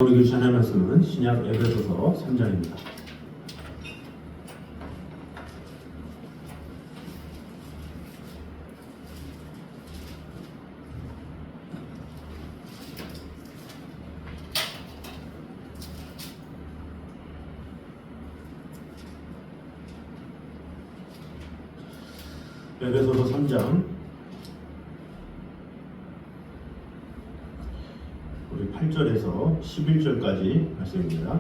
우리 교시 하나님 말씀은 신약 에베소서 3장입니다. 에베소서 3장 우리 8절에서 11절까지 말씀입니다.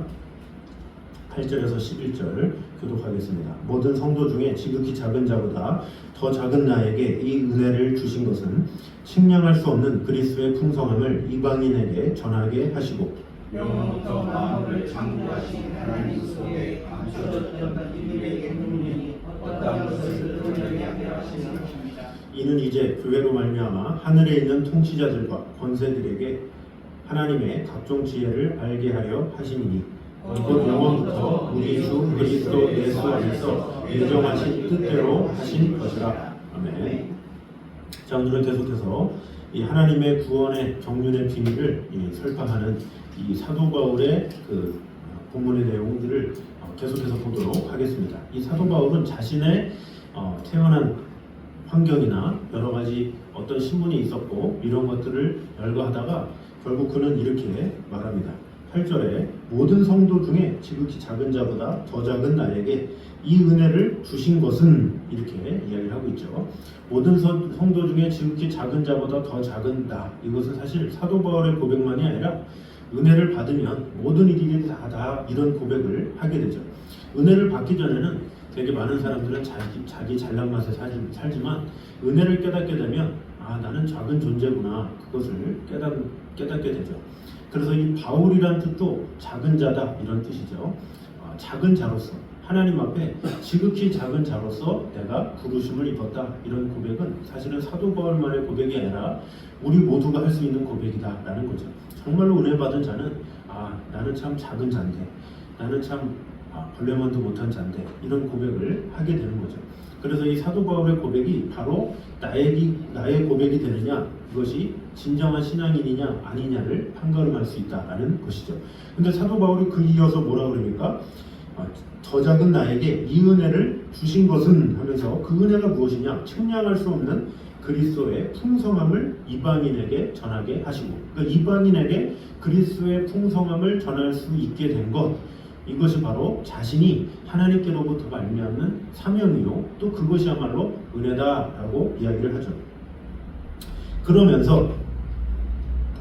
8절에서 11절 교독하겠습니다. 모든 성도 중에 지극히 작은 자보다 더 작은 나에게 이 은혜를 주신 것은 측량할 수 없는 그리스도의 풍성함을 이방인에게 전하게 하시고 영원부터 만물을 창조하신 하나님 속에 감춰졌던 비밀의 경륜이 어떠한 것을 드러내게 하시는 것입니다. 이는 이제 교회로 말미암아 하늘에 있는 통치자들과 권세들에게 하나님의 각종 지혜를 알게 하려 하심이니 곧 영원부터 우리 주 그리스도 예수 안에서 예정하신 뜻대로 하신 것이라. 아멘. 자, 오늘은 계속해서 이 하나님의 구원의 정륜의 비밀을 설파하는 이 사도 바울의 그 본문의 내용들을 계속해서 보도록 하겠습니다. 이 사도 바울은 자신의 태어난 환경이나 여러 가지 어떤 신분이 있었고 이런 것들을 열거하다가 결국 그는 이렇게 말합니다. 8절에 모든 성도 중에 지극히 작은 자보다 더 작은 나에게 이 은혜를 주신 것은 이렇게 이야기를 하고 있죠. 모든 성도 중에 지극히 작은 자보다 더 작은 나, 이것은 사실 사도 바울의 고백만이 아니라 은혜를 받으면 모든 이들이 다 이런 고백을 하게 되죠. 은혜를 받기 전에는 되게 많은 사람들은 자기 잘난 맛에 살지만 은혜를 깨닫게 되면 나는 작은 존재구나, 그것을 깨닫게 되죠. 그래서 이 바울이란 뜻도 작은 자다, 이런 뜻이죠. 작은 자로서 하나님 앞에 지극히 작은 자로서 내가 부르심을 입었다, 이런 고백은 사실은 사도 바울만의 고백이 아니라 우리 모두가 할 수 있는 고백이다 라는 거죠. 정말로 은혜 받은 자는 나는 참 작은 자인데, 나는 참 벌레만도 못한 자인데, 이런 고백을 하게 되는 거죠. 그래서 이 사도 바울의 고백이 바로 나의 고백이 되느냐, 그것이 진정한 신앙인이냐 아니냐를 판가름할 수 있다라는 것이죠. 근데 사도 바울이 그 이어서 뭐라 그러니까 더 작은 나에게 이 은혜를 주신 것은 하면서 그 은혜가 무엇이냐, 측량할 수 없는 그리스도의 풍성함을 이방인에게 전하게 하시고, 그러니까 이방인에게 그리스도의 풍성함을 전할 수 있게 된 것, 이것이 바로 자신이 하나님께로부터 말미암는 사명이요, 또 그것이야말로 은혜다라고 이야기를 하죠. 그러면서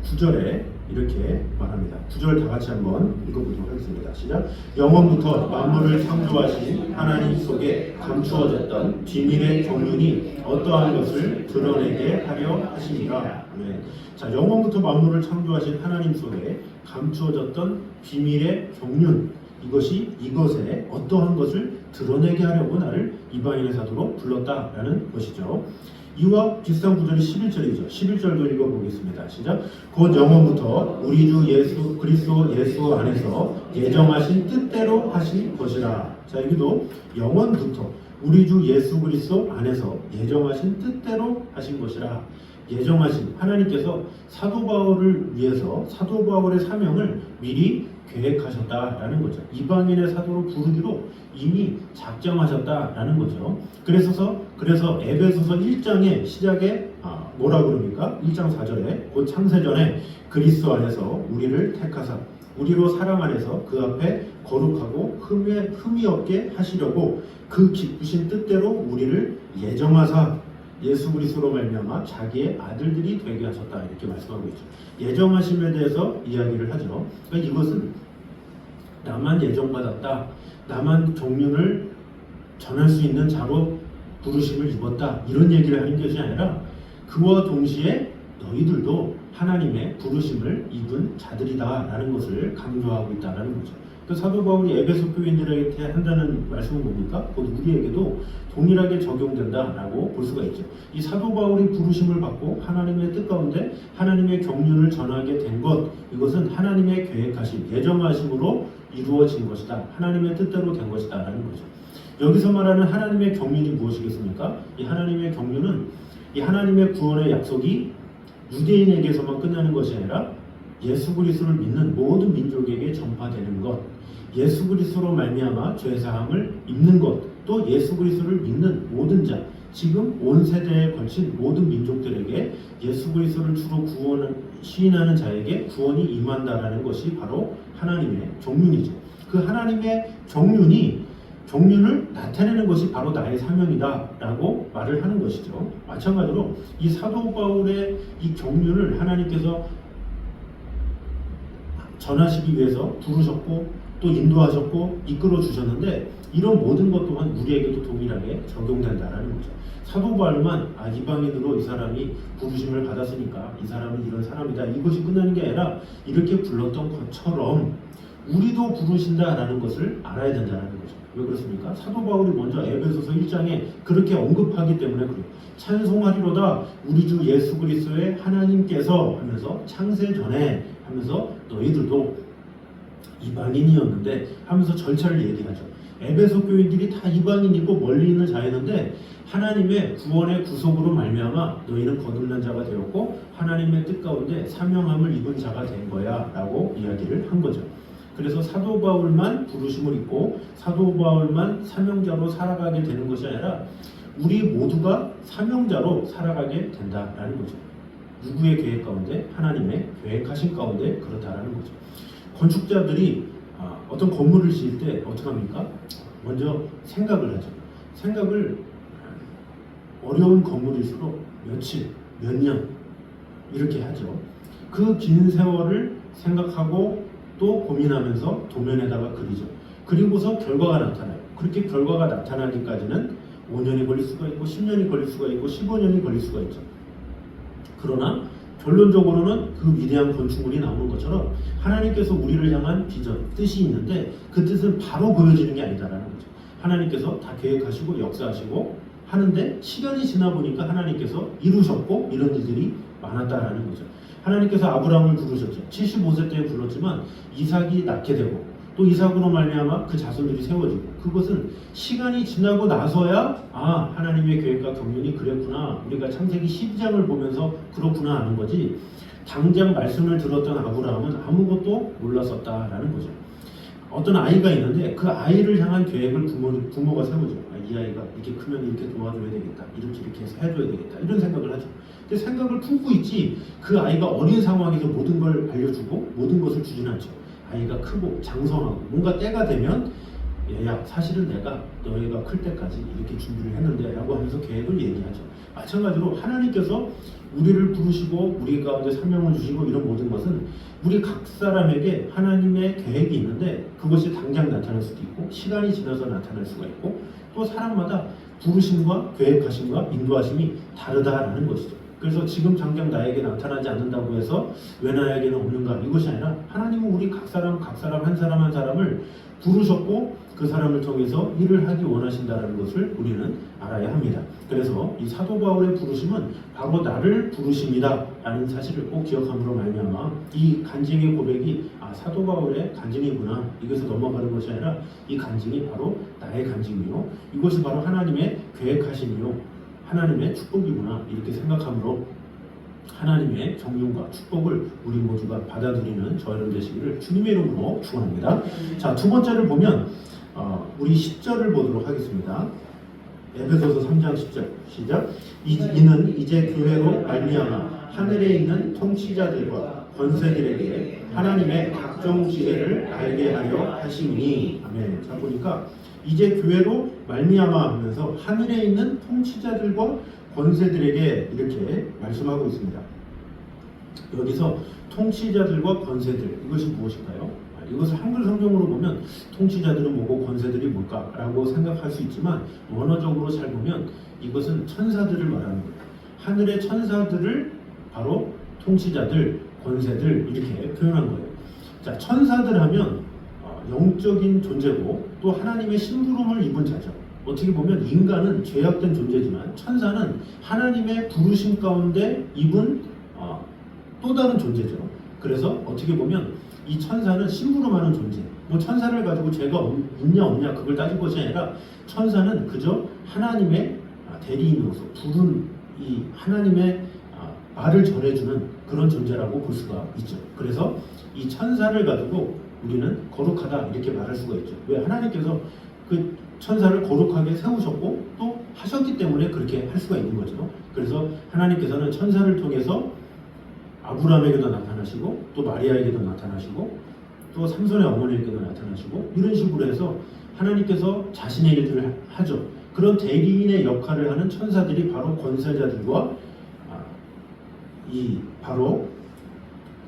9절에 이렇게 말합니다. 9절 다 같이 한번 읽어보도록 하겠습니다. 시작. 영원부터 만물을 창조하신 하나님 속에 감추어졌던 비밀의 경륜이 어떠한 것을 드러내게 하려 하시니라. 네. 자, 영원부터 만물을 창조하신 하나님 속에 감추어졌던 비밀의 경륜, 이것에 어떠한 것을 드러내게 하려고 나를 이방인의 사도로 불렀다라는 것이죠. 이와 비슷한 구절이 11절이죠. 11절도 읽어보겠습니다. 시작. 곧 영원부터 우리 주 예수 그리스도 예수 안에서 예정하신 뜻대로 하신 것이라. 자, 여기도 영원부터 우리 주 예수 그리스도 안에서 예정하신 뜻대로 하신 것이라. 예정하신 하나님께서 사도 바울을 위해서 사도 바울의 사명을 미리 계획하셨다라는 거죠. 이방인의 사도로 부르기로 이미 작정하셨다라는 거죠. 그래서 에베소서 1장의 시작에 뭐라 그럽니까? 1장 4절에 곧 창세전에 그리스도 안에서 우리를 택하사 우리로 사랑 안에서 그 앞에 거룩하고 흠이 없게 하시려고 그 기쁘신 뜻대로 우리를 예정하사 예수 그리스도로 말미암아 자기의 아들들이 되게 하셨다, 이렇게 말씀하고 있죠. 예정하심에 대해서 이야기를 하죠. 그러니까 이것은 나만 예정받았다, 나만 경륜을 전할 수 있는 자로 부르심을 입었다, 이런 얘기를 하는 것이 아니라 그와 동시에 너희들도 하나님의 부르심을 입은 자들이다라는 것을 강조하고 있다라는 거죠. 그 사도 바울이 에베소 교인들에게 한다는 말씀은 뭡니까? 곧 우리에게도 동일하게 적용된다라고 볼 수가 있죠. 이 사도 바울이 부르심을 받고 하나님의 뜻 가운데 하나님의 경륜을 전하게 된 것, 이것은 하나님의 계획하심, 예정하심으로 이루어진 것이다, 하나님의 뜻대로 된 것이다 라는 거죠. 여기서 말하는 하나님의 경륜이 무엇이겠습니까? 이 하나님의 경륜은 이 하나님의 구원의 약속이 유대인에게서만 끝나는 것이 아니라 예수 그리스도를 믿는 모든 민족에게 전파되는 것, 예수 그리스도로 말미암아 죄 사함을 입는 것, 또 예수 그리스도를 믿는 모든 자, 지금 온 세대에 걸친 모든 민족들에게 예수 그리스도를 주로 시인하는 자에게 구원이 임한다라는 것이 바로 하나님의 종륜이죠. 그 하나님의 종륜을 나타내는 것이 바로 나의 사명이다라고 말을 하는 것이죠. 마찬가지로 이 사도 바울의 이 종륜을 하나님께서 전하시기 위해서 부르셨고 또 인도하셨고 이끌어 주셨는데, 이런 모든 것 또한 우리에게도 동일하게 적용된다라는 거죠. 사도 바울만 이방인으로 이 사람이 부르심을 받았으니까 이 사람은 이런 사람이다, 이것이 끝나는 게 아니라 이렇게 불렀던 것처럼 우리도 부르신다라는 것을 알아야 된다는 거죠. 왜 그렇습니까? 사도 바울이 먼저 에베소서 1장에 그렇게 언급하기 때문에 그래요. 찬송하리로다 우리 주 예수 그리스도의 하나님께서 하면서 창세 전에 하면서 너희들도 이방인이었는데 하면서 절차를 얘기하죠. 에베소 교인들이 다 이방인이고 멀리 있는 자였는데 하나님의 구원의 구속으로 말미암아 너희는 거듭난 자가 되었고 하나님의 뜻 가운데 사명함을 입은 자가 된 거야 라고 이야기를 한 거죠. 그래서 사도 바울만 부르심을 입고 사도 바울만 사명자로 살아가게 되는 것이 아니라 우리 모두가 사명자로 살아가게 된다라는 거죠. 누구의 계획 가운데? 하나님의 계획하신 가운데 그렇다라는 거죠. 건축자들이 어떤 건물을 지을 때 어떻게 합니까? 먼저 생각을 하죠. 생각을 어려운 건물일수록 며칠, 몇 년 이렇게 하죠. 그 긴 세월을 생각하고 또 고민하면서 도면에다가 그리죠. 그리고서 결과가 나타나요. 그렇게 결과가 나타나기까지는 5년이 걸릴 수가 있고 10년이 걸릴 수가 있고 15년이 걸릴 수가 있죠. 그러나 결론적으로는 그 위대한 건축물이 나오는 것처럼 하나님께서 우리를 향한 비전, 뜻이 있는데 그 뜻은 바로 보여지는 게 아니다라는 거죠. 하나님께서 다 계획하시고 역사하시고 하는데 시간이 지나 보니까 하나님께서 이루셨고 이런 일들이 많았다라는 거죠. 하나님께서 아브라함을 부르셨죠. 75세 때에 불렀지만 이삭이 낳게 되고 또 이삭으로 말미암아 그 자손들이 세워지고, 그것은 시간이 지나고 나서야 하나님의 계획과 경륜이 그랬구나, 우리가 창세기 12장을 보면서 그렇구나 하는 거지, 당장 말씀을 들었던 아브라함은 아무것도 몰랐었다라는 거죠. 어떤 아이가 있는데 그 아이를 향한 계획을 부모가 세우죠. 이 아이가 이렇게 크면 이렇게 도와줘야 되겠다, 이렇게 해서 해줘야 되겠다, 이런 생각을 하죠. 근데 생각을 품고 있지 그 아이가 어린 상황에서 모든 걸 알려주고 모든 것을 주진 않죠. 아이가 크고 장성하고 뭔가 때가 되면 얘야 사실은 내가 너희가 클 때까지 이렇게 준비를 했는데 라고 하면서 계획을 얘기하죠. 마찬가지로 하나님께서 우리를 부르시고 우리 가운데 사명을 주시고 이런 모든 것은 우리 각 사람에게 하나님의 계획이 있는데 그것이 당장 나타날 수도 있고 시간이 지나서 나타날 수가 있고 또 사람마다 부르심과 계획하심과 인도하심이 다르다라는 것이죠. 그래서 지금 당장 나에게 나타나지 않는다고 해서 왜 나에게는 없는가, 이것이 아니라 하나님은 우리 각 사람 한 사람 한 사람을 부르셨고 그 사람을 통해서 일을 하기 원하신다는 것을 우리는 알아야 합니다. 그래서 이 사도 바울의 부르심은 바로 나를 부르심이다 라는 사실을 꼭 기억함으로 말미암아 이 간증의 고백이 사도 바울의 간증이구나, 이것을 넘어가는 것이 아니라 이 간증이 바로 나의 간증이요, 이것이 바로 하나님의 계획하심이요 하나님의 축복이구나, 이렇게 생각함으로 하나님의 정륜과 축복을 우리 모두가 받아들이는 저 여러분 되시기를 주님의 이름으로 축원합니다. 자, 두 번째를 보면 우리 10절을 보도록 하겠습니다. 에베소서 3장 10절 시작. 이는 이제 교회로 말미암아 하늘에 있는 통치자들과 권세들에게 하나님의 각종 지혜를 알게 하려 하시니. 아멘. 자, 보니까 이제 교회로 말미암아 하면서 하늘에 있는 통치자들과 권세들에게 이렇게 말씀하고 있습니다. 여기서 통치자들과 권세들, 이것이 무엇일까요? 이것을 한글 성경으로 보면 통치자들은 뭐고 권세들이 뭘까라고 생각할 수 있지만 원어적으로 잘 보면 이것은 천사들을 말하는 거예요. 하늘의 천사들을 바로 통치자들, 권세들 이렇게 표현한 거예요. 자, 천사들 하면 영적인 존재고 또 하나님의 심부름을 입은 자죠. 어떻게 보면 인간은 죄악된 존재지만 천사는 하나님의 부르심 가운데 입은 또 다른 존재죠. 그래서 어떻게 보면 이 천사는 심부름하는 존재. 뭐 천사를 가지고 죄가 있냐 없냐 그걸 따질 것이 아니라 천사는 그저 하나님의 대리인으로서 부른 이 하나님의 말을 전해주는 그런 존재라고 볼 수가 있죠. 그래서 이 천사를 가지고 우리는 거룩하다 이렇게 말할 수가 있죠. 왜? 하나님께서 그 천사를 거룩하게 세우셨고 또 하셨기 때문에 그렇게 할 수가 있는 거죠. 그래서 하나님께서는 천사를 통해서 아브라함에게도 나타나시고 또 마리아에게도 나타나시고 또 삼손의 어머니에게도 나타나시고 이런 식으로 해서 하나님께서 자신의 일들을 하죠. 그런 대리인의 역할을 하는 천사들이 바로 권세자들과 이 바로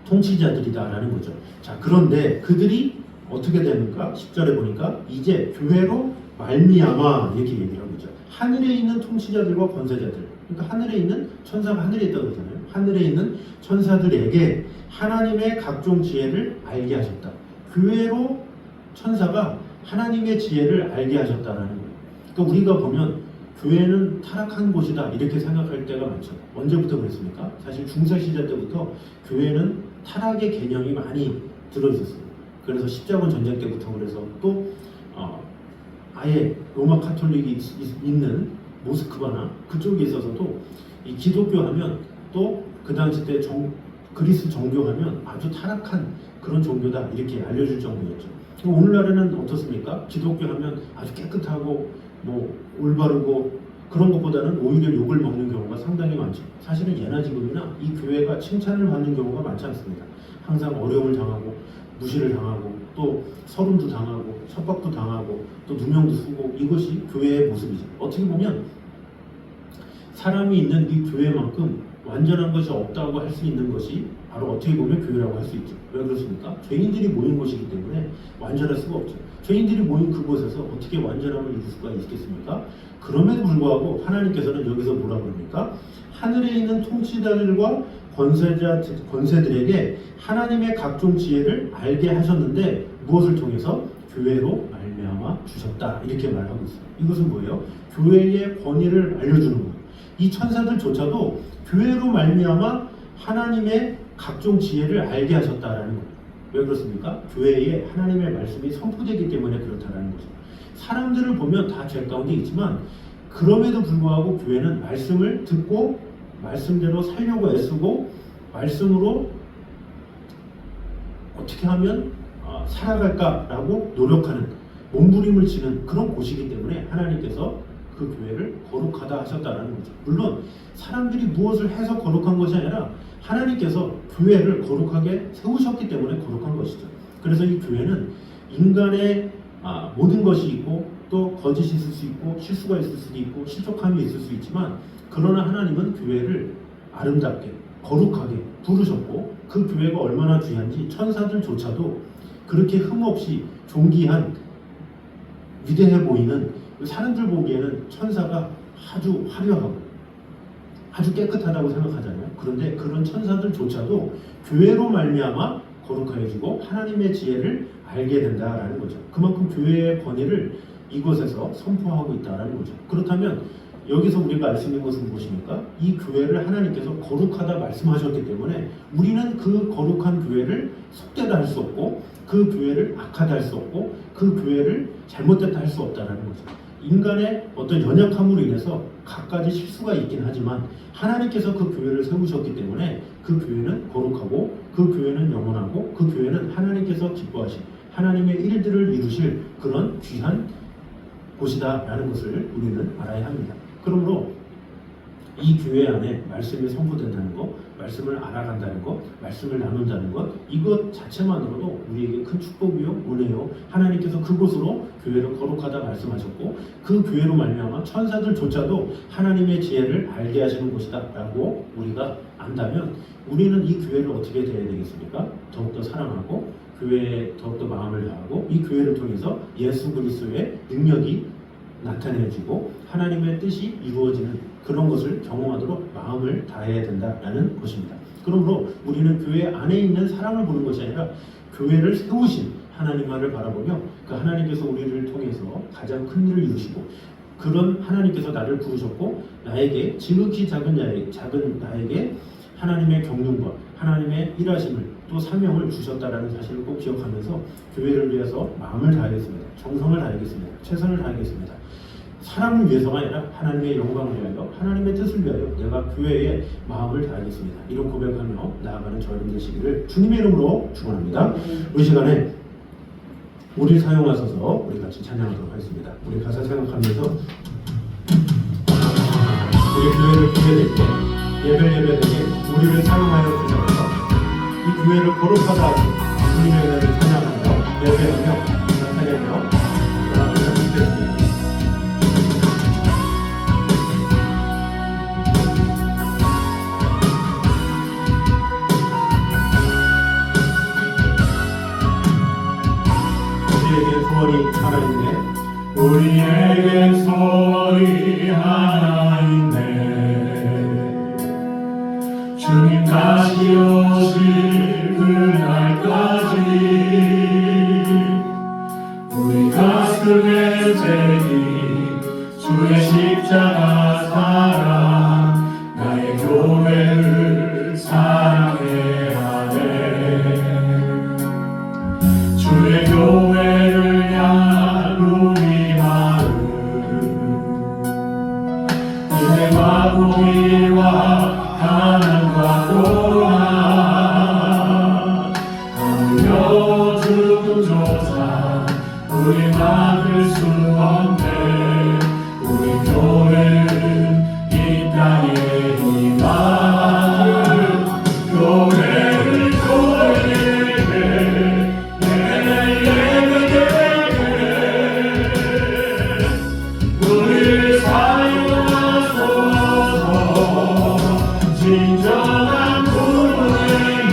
통치자들이다라는 거죠. 자, 그런데 그들이 어떻게 되는가? 10절에 보니까 이제 교회로 말미암아 이렇게 얘기를 하고 있죠. 하늘에 있는 통치자들과 권세자들, 그러니까 하늘에 있는 천사가 하늘에 있다고 그러잖아요. 하늘에 있는 천사들에게 하나님의 각종 지혜를 알게 하셨다. 교회로 천사가 하나님의 지혜를 알게 하셨다라는 거예요. 그러니까 우리가 보면 교회는 타락한 곳이다 이렇게 생각할 때가 많죠. 언제부터 그랬습니까? 사실 중세시대 때부터 교회는 타락의 개념이 많이 들어있었어요. 그래서 십자군 전쟁 때부터 그래서 또 아예 로마 카톨릭이 있는 모스크바나 그쪽에 있어서도 이 기독교 하면 또 그 당시 때 그리스 정교 하면 아주 타락한 그런 종교다 이렇게 알려줄 정도였죠. 오늘날에는 어떻습니까? 기독교 하면 아주 깨끗하고 뭐 올바르고 그런 것보다는 오히려 욕을 먹는 경우가 상당히 많죠. 사실은 예나 지금이나 이 교회가 칭찬을 받는 경우가 많지 않습니다. 항상 어려움을 당하고 무시를 당하고 또 서름도 당하고 협박도 당하고 또 누명도 쓰고 이것이 교회의 모습이죠. 어떻게 보면 사람이 있는 이 교회만큼 완전한 것이 없다고 할 수 있는 것이 바로 어떻게 보면 교회라고 할 수 있죠. 왜 그렇습니까? 죄인들이 모인 곳이기 때문에 완전할 수가 없죠. 죄인들이 모인 그곳에서 어떻게 완전함을 이룰 수가 있겠습니까? 그럼에도 불구하고 하나님께서는 여기서 뭐라고 합니까? 하늘에 있는 통치자들과 권세들에게 하나님의 각종 지혜를 알게 하셨는데 무엇을 통해서? 교회로 말미암아 주셨다 이렇게 말하고 있어요. 이것은 뭐예요? 교회의 권위를 알려주는 거예요. 이 천사들조차도 교회로 말미암아 하나님의 각종 지혜를 알게 하셨다라는 거예요. 왜 그렇습니까? 교회에 하나님의 말씀이 선포되기 때문에 그렇다라는 거죠. 사람들을 보면 다 죄 가운데 있지만 그럼에도 불구하고 교회는 말씀을 듣고 말씀대로 살려고 애쓰고 말씀으로 어떻게 하면 살아갈까라고 노력하는 몸부림을 치는 그런 곳이기 때문에 하나님께서 그 교회를 거룩하다 하셨다라는 거죠. 물론 사람들이 무엇을 해서 거룩한 것이 아니라 하나님께서 교회를 거룩하게 세우셨기 때문에 거룩한 것이죠. 그래서 이 교회는 인간의 모든 것이 있고 또 거짓이 있을 수 있고 실수가 있을 수도 있고 실족함이 있을 수 있지만 그러나 하나님은 교회를 아름답게 거룩하게 부르셨고 그 교회가 얼마나 귀한지 천사들조차도 그렇게 흠없이 존귀한 위대해 보이는 사람들 보기에는 천사가 아주 화려하고 아주 깨끗하다고 생각하잖아요. 그런데 그런 천사들조차도 교회로 말미암아 거룩하여지고 하나님의 지혜를 알게 된다라는 거죠. 그만큼 교회의 권위를 이곳에서 선포하고 있다라는 거죠. 그렇다면 여기서 우리가 알 수 있는 것은 무엇입니까? 이 교회를 하나님께서 거룩하다 말씀하셨기 때문에 우리는 그 거룩한 교회를 속되다 할 수 없고 그 교회를 악하다 할 수 없고 그 교회를 잘못됐다 할 수 없다라는 거죠. 인간의 어떤 연약함으로 인해서 갖가지 실수가 있긴 하지만 하나님께서 그 교회를 세우셨기 때문에 그 교회는 거룩하고 그 교회는 영원하고 그 교회는 하나님께서 기뻐하신 하나님의 일들을 이루실 그런 귀한 곳이다라는 것을 우리는 알아야 합니다. 그러므로 이 교회 안에 말씀이 선포된다는 것, 말씀을 알아간다는 것, 말씀을 나눈다는 것, 이것 자체만으로도 우리에게 큰 축복이요, 은혜요. 하나님께서 그곳으로 교회를 거룩하다 말씀하셨고 그 교회로 말미암아 천사들조차도 하나님의 지혜를 알게 하시는 곳이다라고 우리가 안다면 우리는 이 교회를 어떻게 대해야 되겠습니까? 더욱더 사랑하고 교회에 더욱더 마음을 다하고 이 교회를 통해서 예수 그리스도의 능력이 나타내지고 하나님의 뜻이 이루어지는 그런 것을 경험하도록 마음을 다해야 된다라는 것입니다. 그러므로 우리는 교회 안에 있는 사람을 보는 것이 아니라 교회를 세우신 하나님만을 바라보며 그 하나님께서 우리를 통해서 가장 큰 일을 이루시고 그런 하나님께서 나를 부르셨고 나에게 지극히 작은 나에게 하나님의 경륜과 하나님의 일하심을 또 사명을 주셨다라는 사실을 꼭 기억하면서 교회를 위해서 마음을 다하겠습니다. 정성을 다하겠습니다. 최선을 다하겠습니다. 사람을 위해서가 아니라 하나님의 영광을 위하여 하나님의 뜻을 위하여 내가 교회에 마음을 다하겠습니다. 이런 고백하며 나아가는 저희들 되시기를 주님의 이름으로 축원합니다. 이 시간에 우리 사용하셔서 우리 같이 찬양하도록 하겠습니다. 우리 가사 생각하면서 우리 교회를 보게 될 때 예배되게 우리를 사용하여 주셔서 이 교회를 거룩하다 하시 주님의 은혜를 찬양하며 예배하며 나타내며 나아가는 되겠습니다. 우리에게 소원이 하나 있네. 주님 다시 오실 그날까지 우리 가슴에 새긴 주의 십자가 사랑, 나의 교회를 사랑해야 돼. 주의 교회를 향한 우리 마음, 인내와 공의와 가난과 고난, 하물며 죽음조차 우리 막을 수 없네. 우리 교회는 이 땅의 희망, 교회를 우리를 사용하소서. 진정한 구원의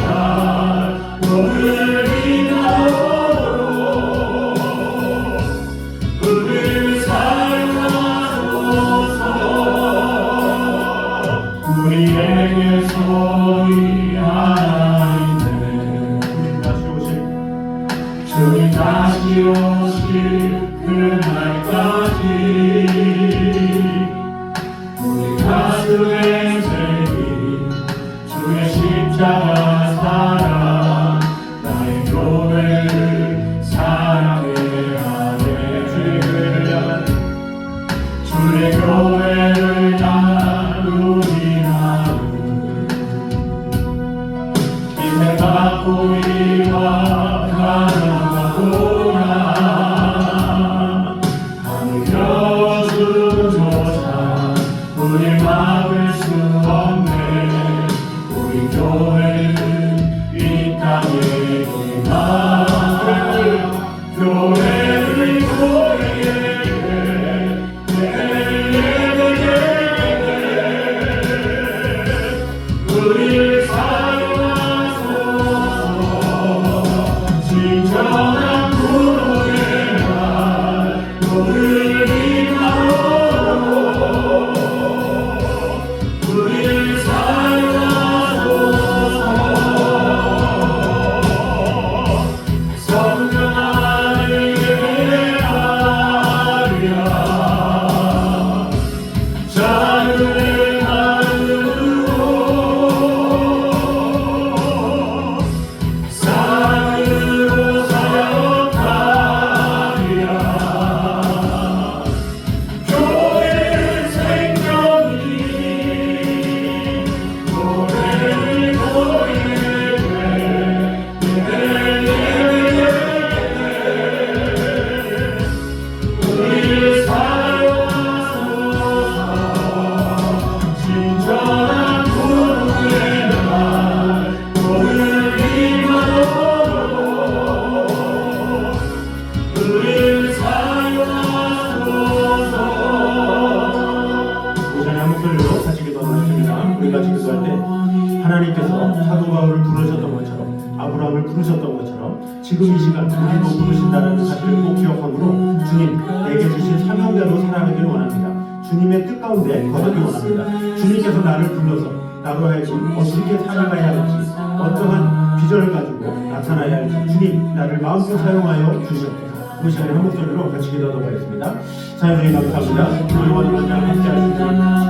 날 오늘 이날로 우리를 사용하소서. 우리에게 소원이 하나 있네. 주님 다시 오실 그날까지 우리 가슴에 새긴 주의 십자가 사랑, 나의 교회를 사랑해야 돼. 주의 교회를 향한 우리 마음, 인내가 공의와 가난과 고난, 하물며 죽음조차 우리 막을 수 없네. 우리 교회는 이 땅의 희망, 교회를 우리를 사용하소서. 진정한 구원의 날 오늘 이날로 우리를 사용하소서. 성령 안에 예배하랴. 자유의 하늘로 사랑으로 사역하랴. 교회는 생명이 노래를 우리를 사용하소서. 진정한 구원의 날 오늘 이날로 우리를 사용하소서. 우선 한 목소리로 같이 기도하겠습니다. 우리 같이 기도할 때 하나님께서 사도 바울을 부르셨던 것처럼 아브라함을 부르셨던 것처럼 지금 이 시간 우리도 부르신다는 사실을 꼭 기억함으로 주님 내게 주신 사명대로 살아가길 원합니다. 주님의 뜻 가운데 거하기 원합니다. 주님께서 나를 불러서 나로 하여금 어떻게 살아가야 할지, 어떠한 비전을 가지고 나타나야 할지 주님 나를 마음껏 사용하여 주시옵소서. 그 시간에 한 목소리로 같이 기도하도록 하겠습니다. 사연이 감사합니다. 우리 원로장 함께 하시고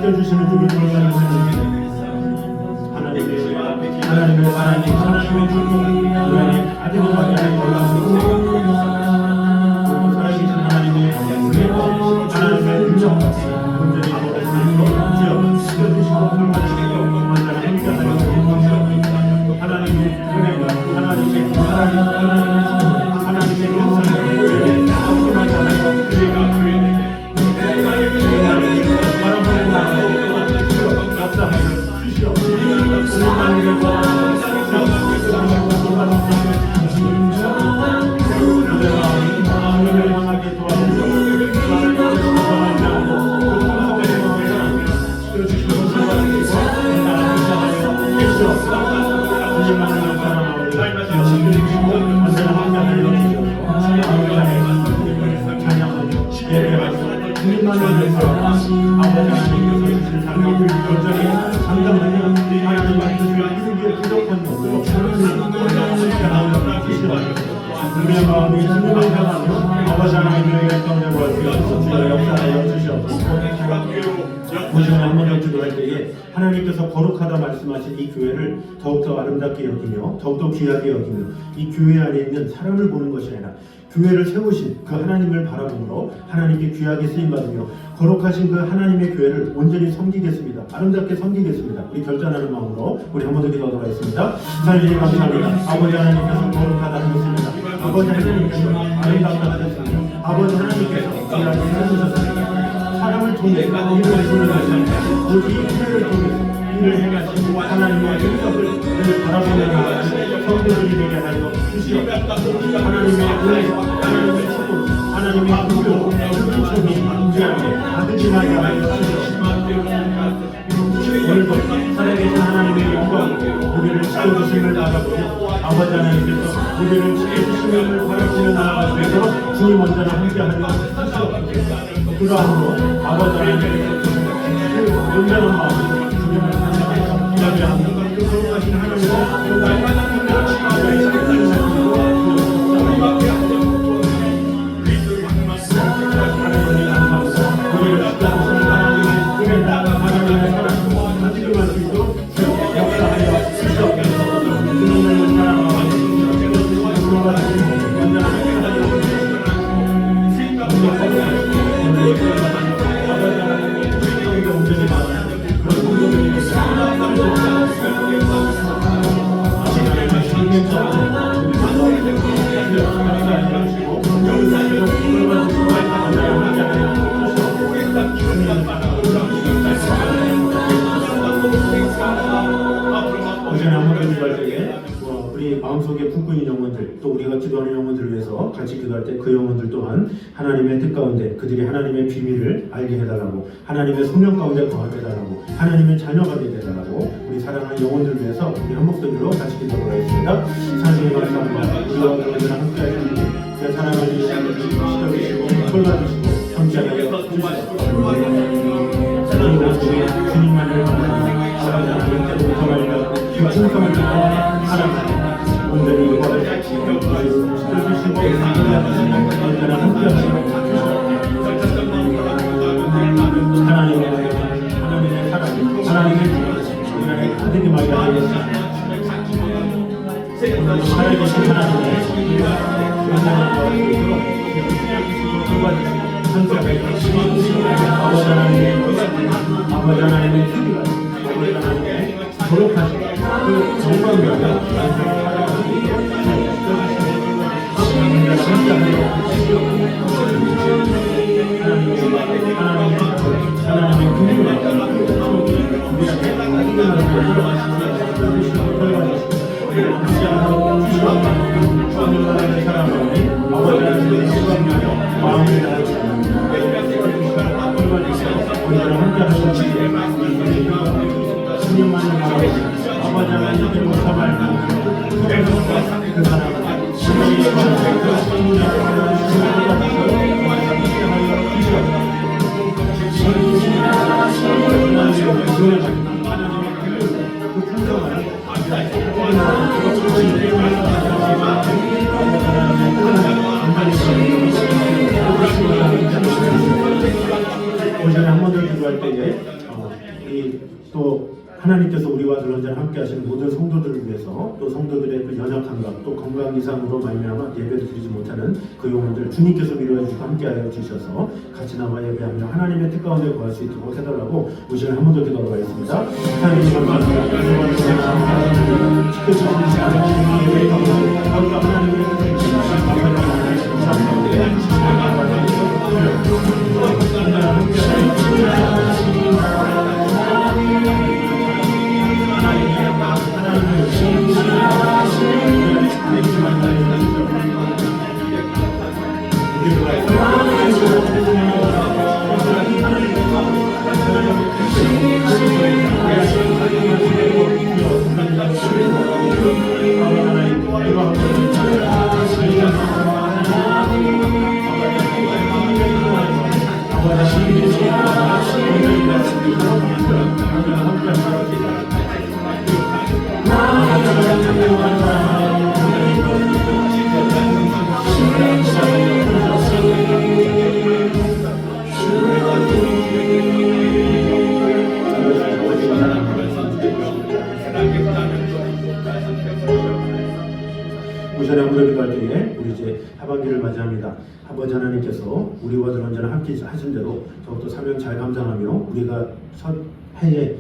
지켜주시는 주님 불러가는 주님 하나님의 사랑이 하나님의 축복 우리 안에 가득 받게 올라오시고 살아계신 하나님의 은혜와 하나님의 능력 마음이 주님을 향하며 아버지 하나님의 가운데 거하시옵소서. 주여 역사하여 주시옵소서. 오시는 한번 기도할 때에 하나님께서 거룩하다 말씀하신 이 교회를 더욱더 아름답게 여기며 더욱더 귀하게 여기며 이 교회 안에 있는 사람을 보는 것이 아니라 교회를 세우신 그 하나님을 바라보므로 하나님께 귀하게 쓰임받으며 거룩하신 그 하나님의 교회를 온전히 섬기겠습니다. 아름답게 섬기겠습니다. 우리 결단하는 마음으로 우리 한 번 더 기도하도록 하겠습니다. 하나님 감사합니다. 아버지 하나님께서 거룩하다 하셨습니다. 아버지 하나님께서 아름답다 하셨습니다. 아버지 하나님께서 귀하게 해주셨습니다. 사람을 통해 일을 이루는 것입니다. 오직 이 교회를 통해서 일을 행하시고 하나님의 능력을 늘 바라보는 성도들이 되게 하여 주시옵소서. 하나님의 은혜, 하나님의 축복, 하나님의 구조, 불충이 무지하게 받으시나게 하여 주시옵소서. 오늘도 살아계신 하나님의 영광, 우리를 지켜주심을 바라보며 아버지 하나님께서 우리를 지켜주심을 바라보며 나아가셔서 주님 언제나 함께하여 주시옵소서. 그러함으로 아버지 하나님께서 그 온전한 마음으로 주님을 찬양하며 기도하며 그 거룩하신 하나님의 우리 마음속에 품고 있는 영혼들, 또 우리가 기도하는 영혼들을 위해서 같이 기도할 때 그 영혼들 또한 하나님의 뜻 가운데 그들이 하나님의 비밀을 알게 해달라고, 하나님의 소명 가운데 거하게 해달라고, 하나님의 자녀가 되게 해달라고 우리 사랑하는 영혼들을 위해서 우리 한 목소리로 같이 기도하도록 하겠습니다. 하나님의 감사합니다. 우리와 여러분들 함께 하시는 그 사랑하는 시간을 지켜주시고 돌봐주시고 함께하여 주시고 주님만을 바라는 아버지 하나님 때부터 말이라 그 충성을 사랑하는 온전히 이거를 지켜주시고 언제나 함께하시고 하나님의 사랑, 하나님의 우리 가득히 많이 하겠습니다. 살아계신 하나님의 온전한 마음으로 돌봐주시고 함께하시고 아버지 하나님의 뜻이가 아버지 하나님의 거룩하신 그 정광명을 하나님의 궁금한 아버지 하나님께 못하말 그 사람은 오전에 한 번 더 기도할 때에 또 하나님께서 우리와 늘 언제나 함께 하시는 모든 성도들을 위해서 또 성도들의 그 연약함과 또 건강 이상으로 말미암아 예배를 드리지 못하는 그 영혼들 주님께서 위로해 주시고 함께하여 주셔서 같이 나와 예배하며 하나님의 뜻 가운데 거할 수 있도록 해달라고 우리 시간에 한 번 더 기도하도록 하겠습니다. 하나님 감사합니다. 지켜주시는 시간을 예배 가운데 거룩한 하나님의 뜻을 하나님 맞이합니다. 아버지 하나님께서 우리와들 언제나 함께 하신 대로 더욱더 사명 잘 감당하며 우리가 첫 해에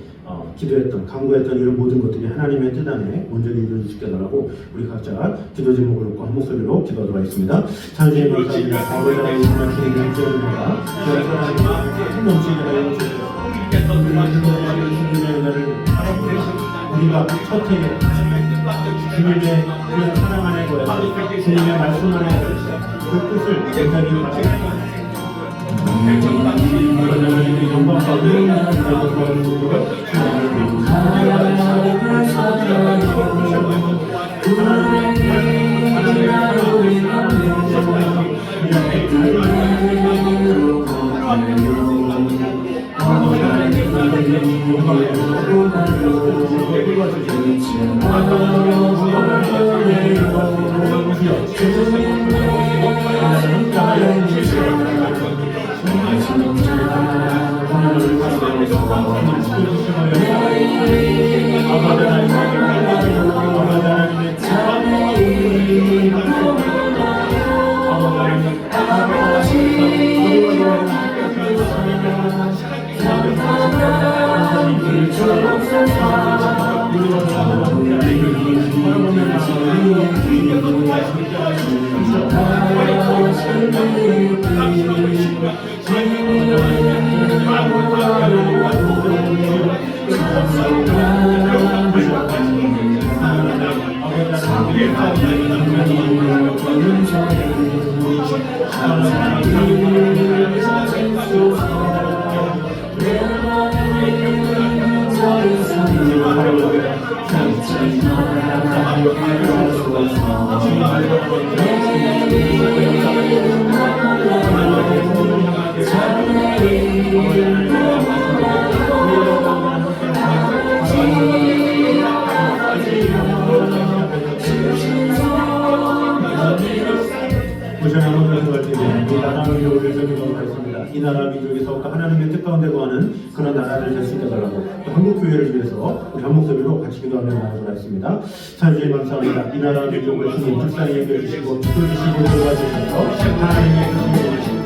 기도했던, 간구했던 이런 모든 것들이 하나님의 뜻 안에 온전히 이루어지게 달라고 우리 각자 기도 제목을 놓고 한 목소리로 기도하도록 하겠습니다. 찬양의 감사합니다. 아버지 하나님 정말 주님의 기도입니다. 큰 넘치게 하여 우리가 첫 해에 주님의 그런 사랑 안에 거해서 주님의 말씀 안에 그 뜻을 굉장히 바랍니다. 이 나라 민족이 더욱더 하나님의 뜻 가운데 거하는 그런 나라를 될 수 있게 달라고 또 한국교회를 위해서 우리 한 목소리로 같이 기도하며 나아가도록 하겠습니다. 찬양에 감사합니다. 이 나라 민족을 주님 불쌍히 여겨주시고 지켜주시고 도와주셔서 하나님의 뜻을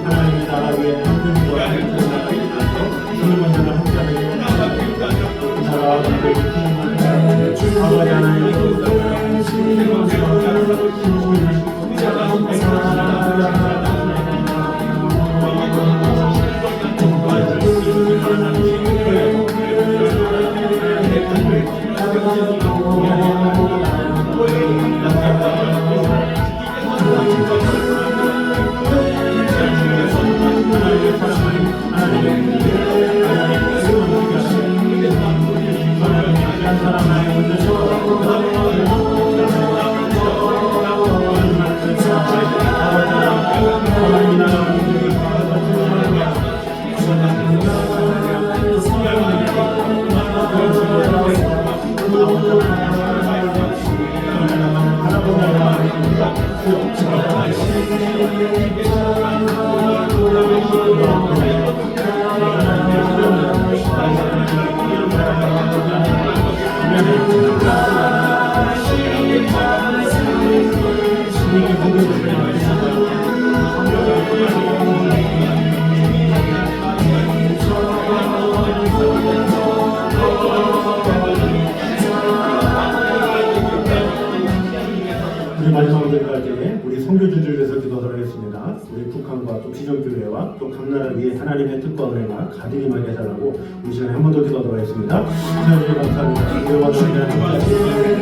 하나님의 나라 위에 한편과 주님 먼저는 함께하는 이 나라와 아버지 마지막으로 들어갈 때에 우리 선교주들 위해서 기도하도록 하겠습니다. 우리 북한과 또 기존교회와 또 각 나라 위에 하나님의 뜻과 은혜가 가득 임하게 해달라고 우리 시간에 한 번 더 기도하도록 하겠습니다. 하나님 감사합니다. 우리와 모든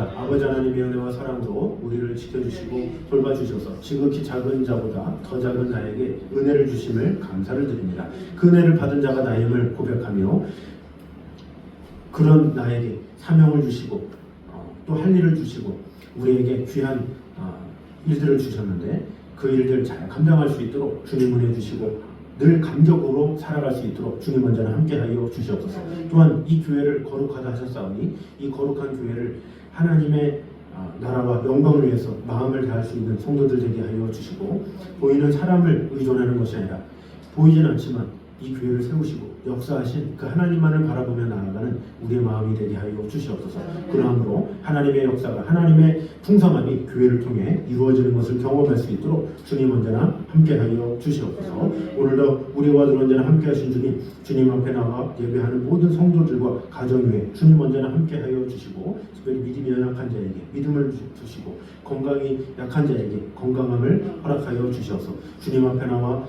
날마다 아버지 하나님의 은혜와 사랑으로 우리를 지켜주시고 돌봐주셔서 지극히 작은 자보다 더 작은 나에게 은혜를 주심을 감사를 드립니다. 그 은혜를 받은 자가 나임을 고백하며 그런 나에게 사명을 주시고 또 할 일을 주시고 우리에게 귀한 일들을 주셨는데 그 일들 잘 감당할 수 있도록 주님 은혜 주시고 늘 감격으로 살아갈 수 있도록 주님 언제나 함께하여 주시옵소서. 또한 이 교회를 거룩하다 하셨사오니 이 거룩한 교회를 하나님의 나라와 영광을 위해서 마음을 다할 수 있는 성도들 되게 하여 주시고 보이는 사람을 의존하는 것이 아니라 보이진 않지만 이 교회를 세우시고 역사하신 그 하나님만을 바라보며 나아가는 우리의 마음이 되게 하여 주시옵소서. 그러므로 하나님의 역사가 하나님의 풍성함이 교회를 통해 이루어지는 것을 경험할 수 있도록 주님 언제나 함께하여 주시옵소서. 오늘도 우리와 늘 언제나 함께하신 주님 앞에 나와 예배하는 모든 성도들과 가정 위에 주님 언제나 함께하여 주시고 특별히 믿음이 연약한 자에게 믿음을 주시고 건강이 약한 자에게 건강함을 허락하여 주셔서 주님 앞에 나와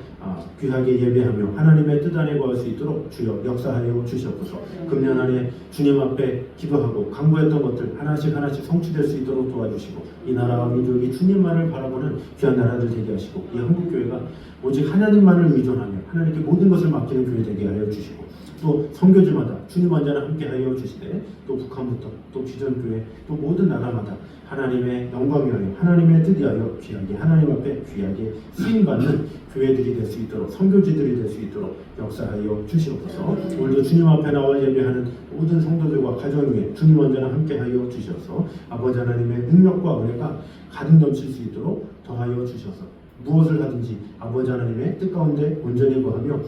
귀하게 예배하며 하나님의 뜻 안에 거할 수 있도록 주여 역사하여 주시옵소서. 금년 안에 주님 앞에 기도하고 간구했던 것들 하나씩 성취될 수 있도록 도와주시고 이 나라와 민족이 주님만을 바라보는 귀한 나라들 되게 하시고 이 한국교회가 오직 하나님만을 의존하며 하나님께 모든 것을 맡기는 교회 되게 하여 주시고 또 선교지마다 주님 언제나 함께하여 주시되 또 북한부터 또 기존교회 또 모든 나라마다 하나님의 영광 위하여 하나님의 뜻 위하여 귀하게 하나님 앞에 귀하게 쓰임받는 교회들이 될 수 있도록 선교지들이 될 수 있도록 역사하여 주시옵소서. 오늘도 주님 앞에 나와 예배하는 모든 성도들과 가정 위에 주님 언제나 함께하여 주셔서 아버지 하나님의 능력과 은혜가 가득 넘칠 수 있도록 더하여 주셔서 무엇을 하든지 아버지 하나님의 뜻 가운데 온전히 거하며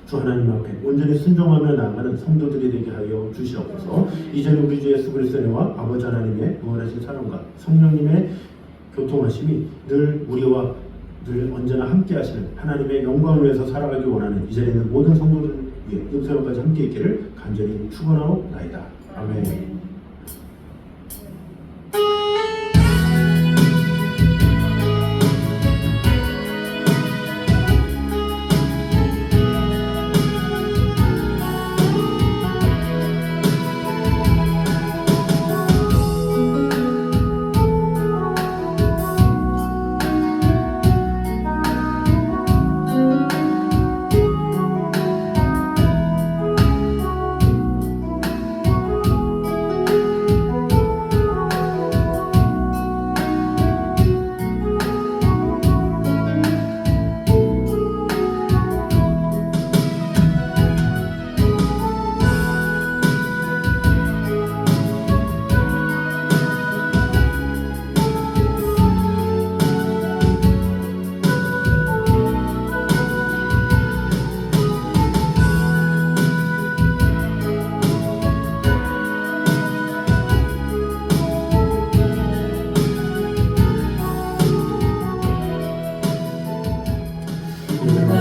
주 하나님 앞에 온전히 순종하며 나아가는 성도들이 되게 하여 주시옵소서. 이제는 우리 주 예수 그리스도의 은혜와 아버지 하나님의 무한하신 사랑과 성령님의 교통하심이 늘 우리와 늘 언제나 함께 하시는 하나님의 영광을 위해서 살아가기 원하는 이 자리에 있는 모든 성도들 위해 영생까지 함께 있기를 간절히 축원하옵나이다. 아멘.